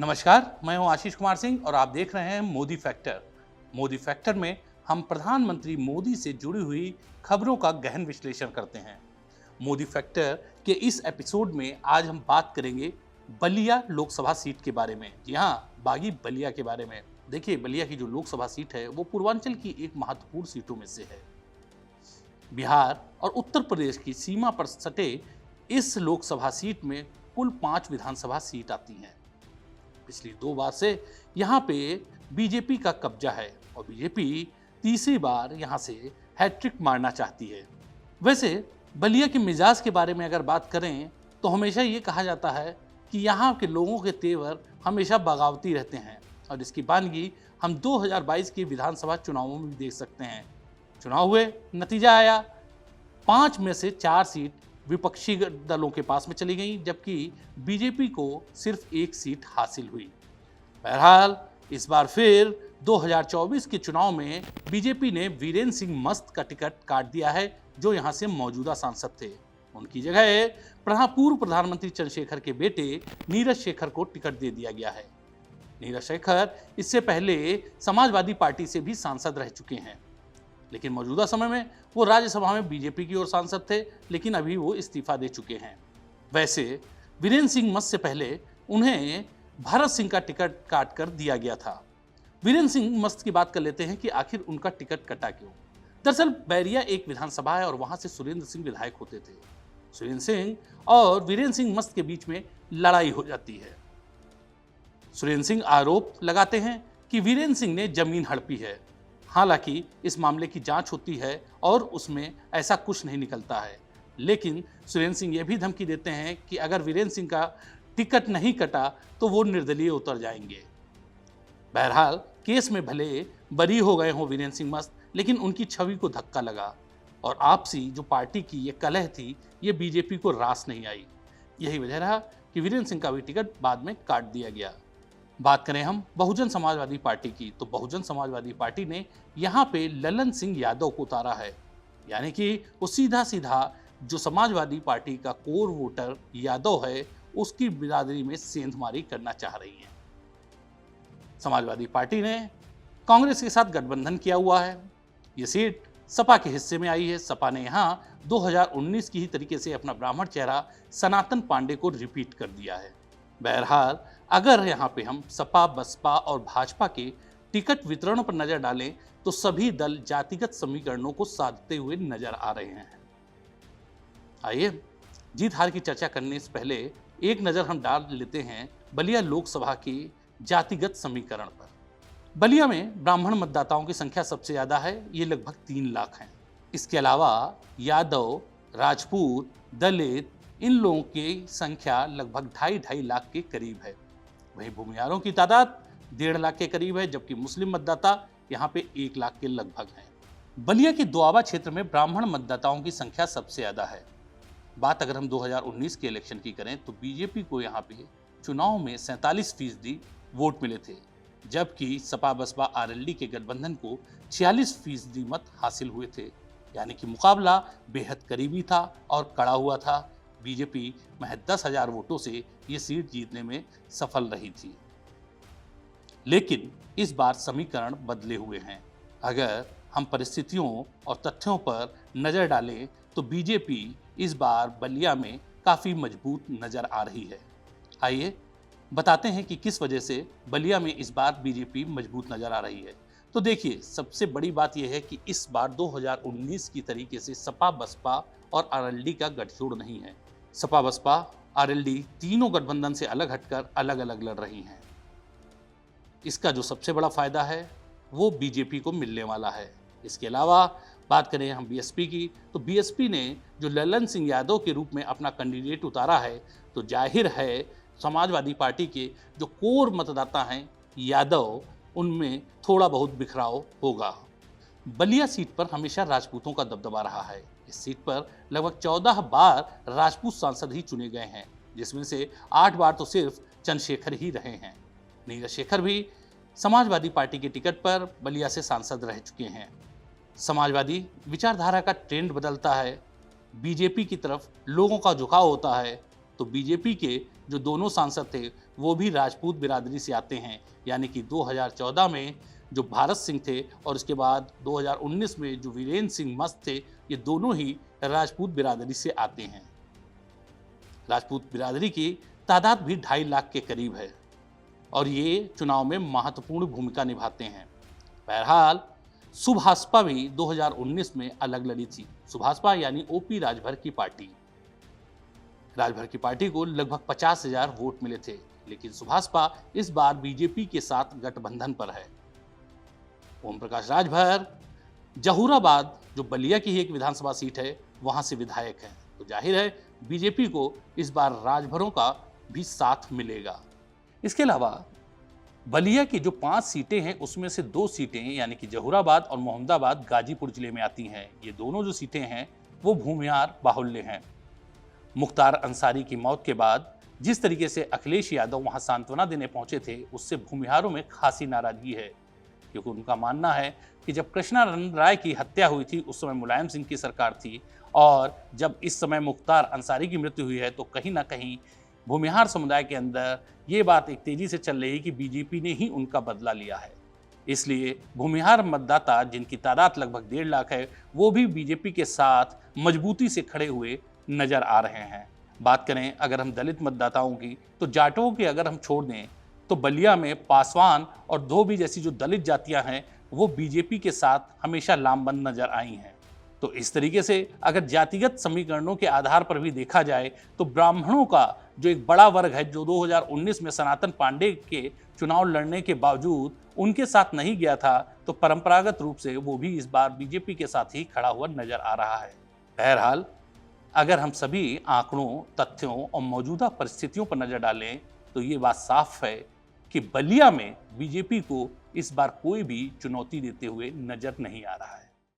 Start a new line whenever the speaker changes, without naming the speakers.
नमस्कार, मैं हूं आशीष कुमार सिंह और आप देख रहे हैं मोदी फैक्टर। मोदी फैक्टर में हम प्रधानमंत्री मोदी से जुड़ी हुई खबरों का गहन विश्लेषण करते हैं। मोदी फैक्टर के इस एपिसोड में आज हम बात करेंगे बलिया लोकसभा सीट के बारे में। जी हाँ, बागी बलिया के बारे में। देखिए, बलिया की जो लोकसभा सीट है वो पूर्वांचल की एक महत्वपूर्ण सीटों में से है। बिहार और उत्तर प्रदेश की सीमा पर सटे इस लोकसभा सीट में कुल 5 विधानसभा सीट आती हैं। पिछली 2 बार से यहाँ पे बीजेपी का कब्जा है और बीजेपी तीसरी बार यहाँ से हैट्रिक मारना चाहती है। वैसे बलिया के मिजाज के बारे में अगर बात करें तो हमेशा ये कहा जाता है कि यहाँ के लोगों के तेवर हमेशा बगावती रहते हैं और इसकी बानगी हम 2022 के विधानसभा चुनावों में भी देख सकते हैं। चुनाव हुए, नतीजा आया, 5 में से 4 सीट विपक्षी दलों के पास में चली गई, जबकि बीजेपी को सिर्फ 1 सीट हासिल हुई। बहरहाल इस बार फिर 2024 के चुनाव में बीजेपी ने वीरेंद्र सिंह मस्त का टिकट काट दिया है, जो यहां से मौजूदा सांसद थे। उनकी जगह पूर्व प्रधानमंत्री चंद्रशेखर के बेटे नीरज शेखर को टिकट दे दिया गया है। नीरज शेखर इससे पहले समाजवादी पार्टी से भी सांसद रह चुके हैं, लेकिन मौजूदा समय में वो राज्यसभा में बीजेपी की ओर सांसद थे, लेकिन अभी वो इस्तीफा दे चुके हैं। वैसे वीरेंद्र सिंह मस्त से पहले उन्हें भरत सिंह का टिकट काट कर दिया गया था। वीरेंद्र सिंह मस्त की बात कर लेते हैं कि आखिर उनका टिकट कटा क्यों। दरअसल बैरिया एक विधानसभा है और वहां से सुरेंद्र सिंह विधायक होते थे। सुरेंद्र सिंह और वीरेंद्र सिंह मस्त के बीच में लड़ाई हो जाती है। सुरेंद्र सिंह आरोप लगाते हैं कि वीरेंद्र सिंह ने जमीन हड़पी है। हालांकि इस मामले की जांच होती है और उसमें ऐसा कुछ नहीं निकलता है, लेकिन सुरेंद्र सिंह ये भी धमकी देते हैं कि अगर वीरेंद्र सिंह का टिकट नहीं कटा तो वो निर्दलीय उतर जाएंगे। बहरहाल केस में भले बरी हो गए हों वीरेंद्र सिंह मस्त, लेकिन उनकी छवि को धक्का लगा और आपसी जो पार्टी की ये कलह थी ये बीजेपी को रास नहीं आई। यही वजह रहा कि वीरेंद्र सिंह का भी टिकट बाद में काट दिया गया। बात करें हम बहुजन समाजवादी पार्टी की, तो बहुजन समाजवादी पार्टी ने यहाँ पे ललन सिंह यादव को उतारा है, यानी कि वो सीधा सीधा जो समाजवादी पार्टी का कोर वोटर यादव है उसकी बिरादरी में सेंधमारी करना चाह रही है। समाजवादी पार्टी ने कांग्रेस के साथ गठबंधन किया हुआ है। ये सीट सपा के हिस्से में आई है। सपा ने यहाँ 2019 की ही तरीके से अपना ब्राह्मण चेहरा सनातन पांडे को रिपीट कर दिया है। बहरहाल अगर यहाँ पे हम सपा, बसपा और भाजपा के टिकट वितरण पर नजर डालें तो सभी दल जातिगत समीकरणों को साधते हुए नजर आ रहे हैं। आइए जीत हार की चर्चा करने से पहले एक नजर हम डाल लेते हैं बलिया लोकसभा के जातिगत समीकरण पर। बलिया में ब्राह्मण मतदाताओं की संख्या सबसे ज्यादा है, ये लगभग 3 लाख हैं। इसके अलावा यादव, राजपूत, दलित, इन लोगों की संख्या लगभग 2.5 लाख के करीब है। वहीं भूमियारों की तादाद 1.5 लाख के करीब है, जबकि मुस्लिम मतदाता यहाँ पे 1 लाख के लगभग हैं। बलिया के दोआबा क्षेत्र में ब्राह्मण मतदाताओं की संख्या सबसे ज्यादा है। बात अगर हम 2019 के इलेक्शन की करें तो बीजेपी को यहाँ पे चुनाव में 47% वोट मिले थे, जबकि सपा बसपा आरएलडी के गठबंधन को 46% मत हासिल हुए थे, यानी कि मुकाबला बेहद करीबी था और कड़ा हुआ था। बीजेपी महज 10,000 वोटों से ये सीट जीतने में सफल रही थी। लेकिन इस बार समीकरण बदले हुए हैं। अगर हम परिस्थितियों और तथ्यों पर नजर डालें तो बीजेपी इस बार बलिया में काफी मजबूत नजर आ रही है। आइए बताते हैं कि किस वजह से बलिया में इस बार बीजेपी मजबूत नजर आ रही है। तो देखिए, सबसे बड़ी बात यह है कि इस बार 2019 की तरीके से सपा बसपा और आरएलडी का गठजोड़ नहीं है। सपा बसपा आरएलडी तीनों गठबंधन से अलग हटकर अलग अलग लड़ रही हैं। इसका जो सबसे बड़ा फायदा है वो बीजेपी को मिलने वाला है। इसके अलावा बात करें हम बीएसपी की, तो बीएसपी ने जो ललन सिंह यादव के रूप में अपना कैंडिडेट उतारा है, तो जाहिर है समाजवादी पार्टी के जो कोर मतदाता हैं यादव, उनमें थोड़ा बहुत बिखराव होगा। बलिया सीट पर हमेशा राजपूतों का दबदबा रहा है। इस सीट पर लगभग 14 बार राजपूत सांसद ही चुने गए हैं, जिसमें से 8 बार तो सिर्फ चंद्रशेखर ही रहे हैं। नीरज शेखर भी समाजवादी पार्टी के टिकट पर बलिया से सांसद रह चुके हैं। समाजवादी विचारधारा का ट्रेंड बदलता है, बीजेपी की तरफ लोगों का झुकाव होता है, तो बीजेपी के जो दोनों सांसद थे वो भी राजपूत बिरादरी से आते हैं, यानी कि 2014 में जो भारत सिंह थे और उसके बाद 2019 में जो वीरेंद्र सिंह मस्त थे, ये दोनों ही राजपूत बिरादरी से आते हैं। राजपूत बिरादरी की तादाद भी 2.5 लाख के करीब है और ये चुनाव में महत्वपूर्ण भूमिका निभाते हैं। बहरहाल सुभाषपा भी 2019 में अलग लड़ी थी। सुभाषपा यानी ओपी राजभर की पार्टी। राजभर की पार्टी को लगभग 50,000 वोट मिले थे, लेकिन सुभाषपा इस बार बीजेपी के साथ गठबंधन पर है। ओम प्रकाश राजभर जहूराबाद, जो बलिया की ही एक विधानसभा सीट है, वहां से विधायक हैं, तो जाहिर है बीजेपी को इस बार राजभरों का भी साथ मिलेगा। इसके अलावा बलिया की जो 5 सीटें हैं उसमें से 2 सीटें यानी कि जहूराबाद और मोहम्मदाबाद गाजीपुर जिले में आती हैं। ये दोनों जो सीटें हैं वो भूमिहार बाहुल्य हैं। मुख्तार अंसारी की मौत के बाद जिस तरीके से अखिलेश यादव वहां सांत्वना देने पहुंचे थे, उससे भूमिहारों में खासी नाराजगी है, क्योंकि उनका मानना है कि जब कृष्णानंद राय की हत्या हुई थी उस समय मुलायम सिंह की सरकार थी और जब इस समय मुख्तार अंसारी की मृत्यु हुई है तो कहीं ना कहीं भूमिहार समुदाय के अंदर ये बात एक तेजी से चल रही है कि बीजेपी ने ही उनका बदला लिया है। इसलिए भूमिहार मतदाता, जिनकी तादाद लगभग 1.5 लाख है, वो भी बीजेपी के साथ मजबूती से खड़े हुए नजर आ रहे हैं। बात करें अगर हम दलित मतदाताओं की, तो जाटों की अगर हम छोड़ दें तो बलिया में पासवान और धोबी जैसी जो दलित जातियां हैं वो बीजेपी के साथ हमेशा लामबंद नजर आई हैं। तो इस तरीके से अगर जातिगत समीकरणों के आधार पर भी देखा जाए तो ब्राह्मणों का जो एक बड़ा वर्ग है, जो 2019 में सनातन पांडे के चुनाव लड़ने के बावजूद उनके साथ नहीं गया था, तो परंपरागत रूप से वो भी इस बार बीजेपी के साथ ही खड़ा हुआ नजर आ रहा है। बहरहाल अगर हम सभी आंकड़ों, तथ्यों और मौजूदा परिस्थितियों पर नजर डालें तो ये बात साफ है कि बलिया में बीजेपी को इस बार कोई भी चुनौती देते हुए नजर नहीं आ रहा है।